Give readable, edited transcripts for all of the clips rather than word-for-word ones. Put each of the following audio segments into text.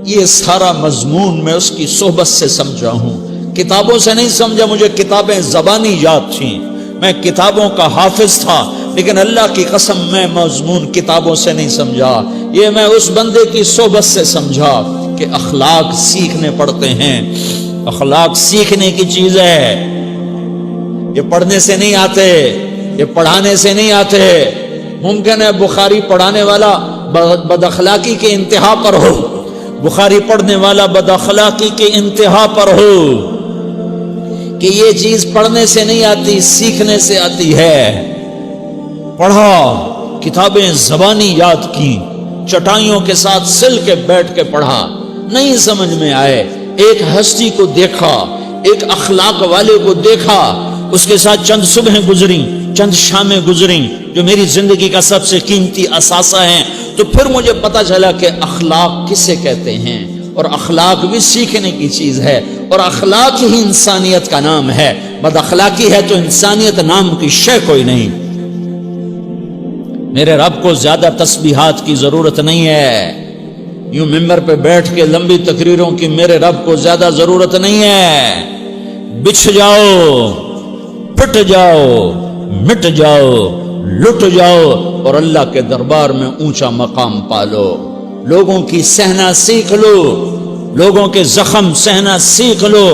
یہ سارا مضمون میں اس کی صحبت سے سمجھا ہوں، کتابوں سے نہیں سمجھا۔ مجھے کتابیں زبانی یاد تھیں، میں کتابوں کا حافظ تھا، لیکن اللہ کی قسم میں مضمون کتابوں سے نہیں سمجھا، یہ میں اس بندے کی صحبت سے سمجھا کہ اخلاق سیکھنے پڑتے ہیں۔ اخلاق سیکھنے کی چیز ہے، یہ پڑھنے سے نہیں آتے، یہ پڑھانے سے نہیں آتے۔ ممکن ہے بخاری پڑھانے والا بد اخلاقی کے انتہا پر ہو، بخاری پڑھنے والا بد اخلاقی کے انتہا پر ہو، کہ یہ چیز پڑھنے سے نہیں آتی، سیکھنے سے آتی ہے۔ پڑھا، کتابیں زبانی یاد کی، چٹائیوں کے ساتھ سل کے بیٹھ کے پڑھا، نہیں سمجھ میں آئے، ایک ہستی کو دیکھا، ایک اخلاق والے کو دیکھا، اس کے ساتھ چند صبحیں گزری، چند شامیں گزری جو میری زندگی کا سب سے قیمتی اثاثہ ہیں، تو پھر مجھے پتا چلا کہ اخلاق کسے کہتے ہیں، اور اخلاق بھی سیکھنے کی چیز ہے، اور اخلاق ہی انسانیت کا نام ہے۔ بد اخلاقی ہے تو انسانیت نام کی شے کوئی نہیں۔ میرے رب کو زیادہ تسبیحات کی ضرورت نہیں ہے، یوں ممبر پہ بیٹھ کے لمبی تقریروں کی میرے رب کو زیادہ ضرورت نہیں ہے۔ بچھ جاؤ، پٹ جاؤ، مٹ جاؤ، لٹ جاؤ، اور اللہ کے دربار میں اونچا مقام پالو۔ لوگوں کی سہنا سیکھ لو، لوگوں کے زخم سہنا سیکھ لو،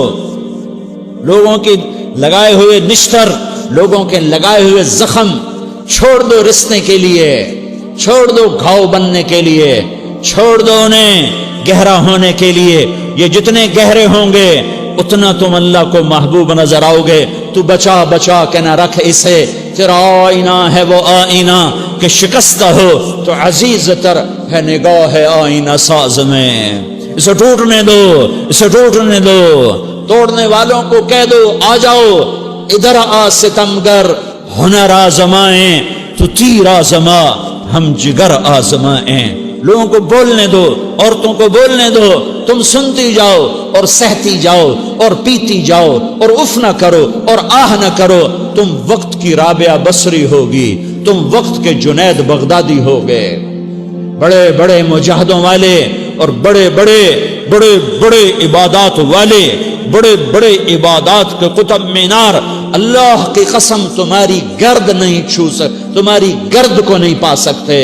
لوگوں کی لگائے ہوئے نشتر، لوگوں کے لگائے ہوئے زخم چھوڑ دو رسنے کے لیے، چھوڑ دو گھاؤ بننے کے لیے، چھوڑ دو انہیں گہرا ہونے کے لیے۔ یہ جتنے گہرے ہوں گے اتنا تم اللہ کو محبوب نظر آؤ گے۔ تو بچا بچا کے نہ رکھ اسے، تیرا آئینہ ہے وہ آئینہ کہ شکستہ ہو تو عزیز تر ہے نگاہ آئینہ ساز میں۔ اسے ٹوٹنے دو، اسے ٹوٹنے دو، توڑنے والوں کو کہہ دو آ جاؤ ادھر آ ستمگر، ہنر آزمائیں تو تیر آزما، ہم جگر آزمائیں۔ لوگوں کو بولنے دو، عورتوں کو بولنے دو، تم سنتی جاؤ اور سہتی جاؤ اور پیتی جاؤ اور اف نہ کرو اور آہ نہ کرو۔ تم وقت کی رابعہ بصری ہوگی، تم وقت کے جنید بغدادی ہوگے۔ بڑے بڑے مجاہدوں والے اور بڑے بڑے بڑے بڑے عبادات والے، بڑے بڑے عبادات کے قطب مینار، اللہ کی قسم تمہاری گرد نہیں چھو سکتے، تمہاری گرد کو نہیں پا سکتے۔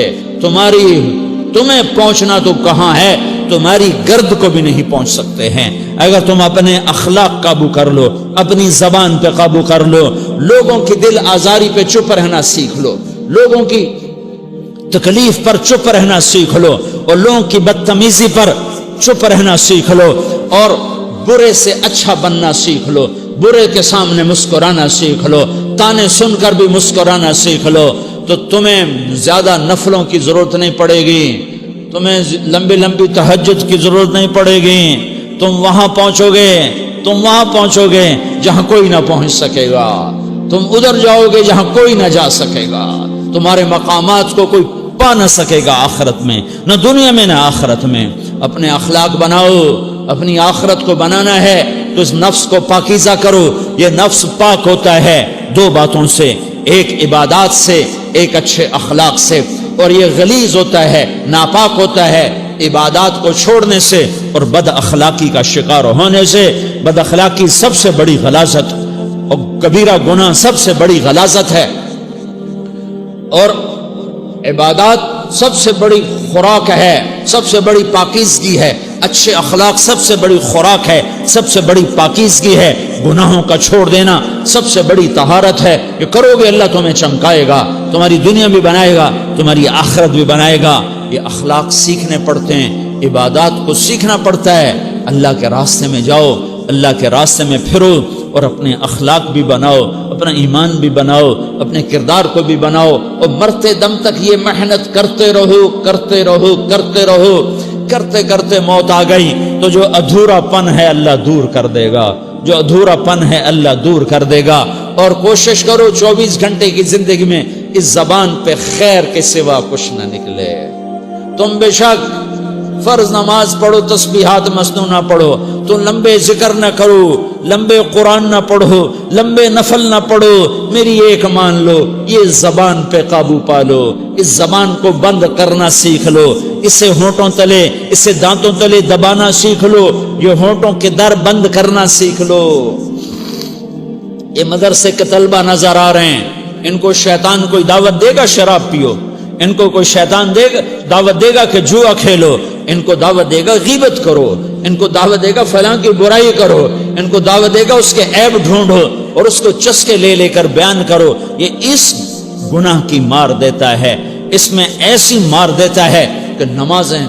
تمہیں پہنچنا تو کہاں ہے، تمہاری گرد کو بھی نہیں پہنچ سکتے ہیں۔ اگر تم اپنے اخلاق قابو کر لو، اپنی زبان پہ قابو کر لو، لوگوں کی دل آزاری پہ چپ رہنا سیکھ لو، لوگوں کی تکلیف پر چپ رہنا سیکھ لو، اور لوگوں کی بدتمیزی پر چپ رہنا سیکھ لو، اور برے سے اچھا بننا سیکھ لو، برے کے سامنے مسکرانا سیکھ لو، تانے سن کر بھی مسکرانا سیکھ لو، تو تمہیں زیادہ نفلوں کی ضرورت نہیں پڑے گی، تمہیں لمبی لمبی تہجد کی ضرورت نہیں پڑے گی۔ تم وہاں پہنچو گے، تم وہاں پہنچو گے جہاں کوئی نہ پہنچ سکے گا، تم ادھر جاؤ گے جہاں کوئی نہ جا سکے گا، تمہارے مقامات کو کوئی پا نہ سکے گا آخرت میں، نہ دنیا میں نہ آخرت میں۔ اپنے اخلاق بناؤ، اپنی آخرت کو بنانا ہے تو اس نفس کو پاکیزہ کرو۔ یہ نفس پاک ہوتا ہے دو باتوں سے، ایک عبادات سے، ایک اچھے اخلاق سے، اور یہ غلیظ ہوتا ہے، ناپاک ہوتا ہے عبادات کو چھوڑنے سے اور بد اخلاقی کا شکار ہونے سے۔ بد اخلاقی سب سے بڑی غلاظت اور کبیرہ گناہ سب سے بڑی غلاظت ہے، اور عبادات سب سے بڑی خوراک ہے، سب سے بڑی پاکیزگی ہے۔ اچھے اخلاق سب سے بڑی خوراک ہے، سب سے بڑی پاکیزگی ہے۔ گناہوں کا چھوڑ دینا سب سے بڑی طہارت ہے۔ یہ کرو گے اللہ تمہیں چمکائے گا، تمہاری دنیا بھی بنائے گا، تمہاری آخرت بھی بنائے گا۔ یہ اخلاق سیکھنے پڑتے ہیں، عبادات کو سیکھنا پڑتا ہے۔ اللہ کے راستے میں جاؤ، اللہ کے راستے میں پھرو، اور اپنے اخلاق بھی بناؤ، اپنا ایمان بھی بناؤ، اپنے کردار کو بھی بناؤ، اور مرتے دم تک یہ محنت کرتے رہو، کرتے رہو، کرتے رہو۔ کرتے کرتے موت آ گئی تو جو ادھورا پن ہے اللہ دور کر دے گا، جو ادھورا پن ہے اللہ دور کر دے گا۔ اور کوشش کرو 24 گھنٹے کی زندگی میں اس زبان پہ خیر کے سوا کچھ نہ نکلے۔ تم بے شک فرض نماز پڑھو، تسبیحات مسنون نہ پڑھو، تو لمبے ذکر نہ کرو، لمبے قرآن نہ پڑھو، لمبے نفل نہ پڑھو، میری ایک مان لو، یہ زبان پہ قابو پالو، اس زبان کو بند کرنا سیکھ لو، اسے ہونٹوں تلے، اسے دانتوں تلے دبانا سیکھ لو، یہ ہونٹوں کے در بند کرنا سیکھ لو۔ یہ مدرسے کے طلبہ نظر آ رہے ہیں، ان کو شیطان کوئی دعوت دے گا شراب پیو، ان کو کوئی شیطان دعوت دے گا کہ جوا کھیلو، ان کو دعوت دے گا غیبت کرو، ان کو دعوت دے گا فلاں کی برائی کرو، ان کو دعوت دے گا اس کے عیب ڈھونڈو اور اس کو چسکے لے لے کر بیان کرو۔ یہ اس گناہ کی مار دیتا ہے، اس میں ایسی مار دیتا ہے کہ نمازیں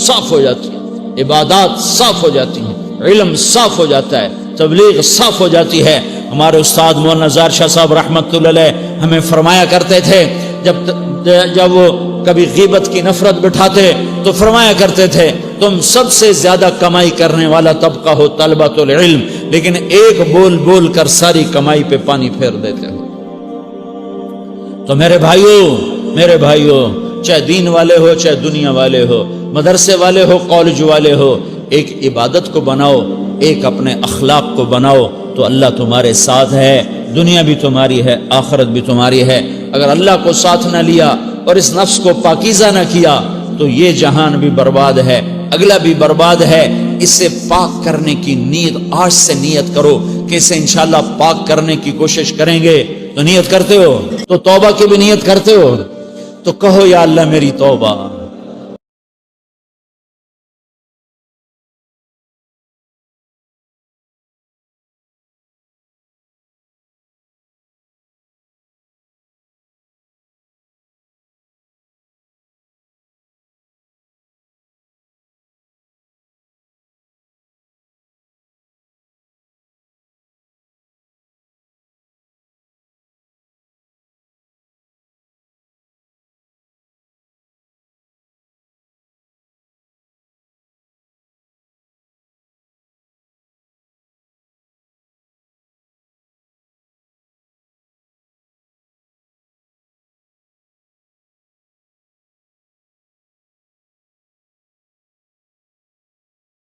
صاف ہو جاتی ہیں، عبادات صاف ہو جاتی ہیں، علم صاف ہو جاتا ہے، تبلیغ صاف ہو جاتی ہے۔ ہمارے استاد مولانا زار شاہ صاحب رحمت اللہ علیہ ہمیں فرمایا کرتے تھے، جب وہ کبھی غیبت کی نفرت بٹھاتے تو فرمایا کرتے تھے تم سب سے زیادہ کمائی کرنے والا طبقہ ہو طلبۃ العلم، لیکن ایک بول بول کر ساری کمائی پہ پانی پھیر دیتے ہو۔ تو میرے بھائیوں چاہے دین والے ہو چاہے دنیا والے ہو، مدرسے والے ہو کالج والے ہو، ایک عبادت کو بناؤ، ایک اپنے اخلاق کو بناؤ تو اللہ تمہارے ساتھ ہے، دنیا بھی تمہاری ہے، آخرت بھی تمہاری ہے۔ اگر اللہ کو ساتھ نہ لیا اور اس نفس کو پاکیزہ نہ کیا تو یہ جہان بھی برباد ہے، اگلا بھی برباد ہے۔ اسے پاک کرنے کی نیت آج سے نیت کرو کہ اسے انشاءاللہ پاک کرنے کی کوشش کریں گے۔ تو نیت کرتے ہو تو توبہ کی بھی نیت کرتے ہو، تو کہو یا اللہ میری توبہ،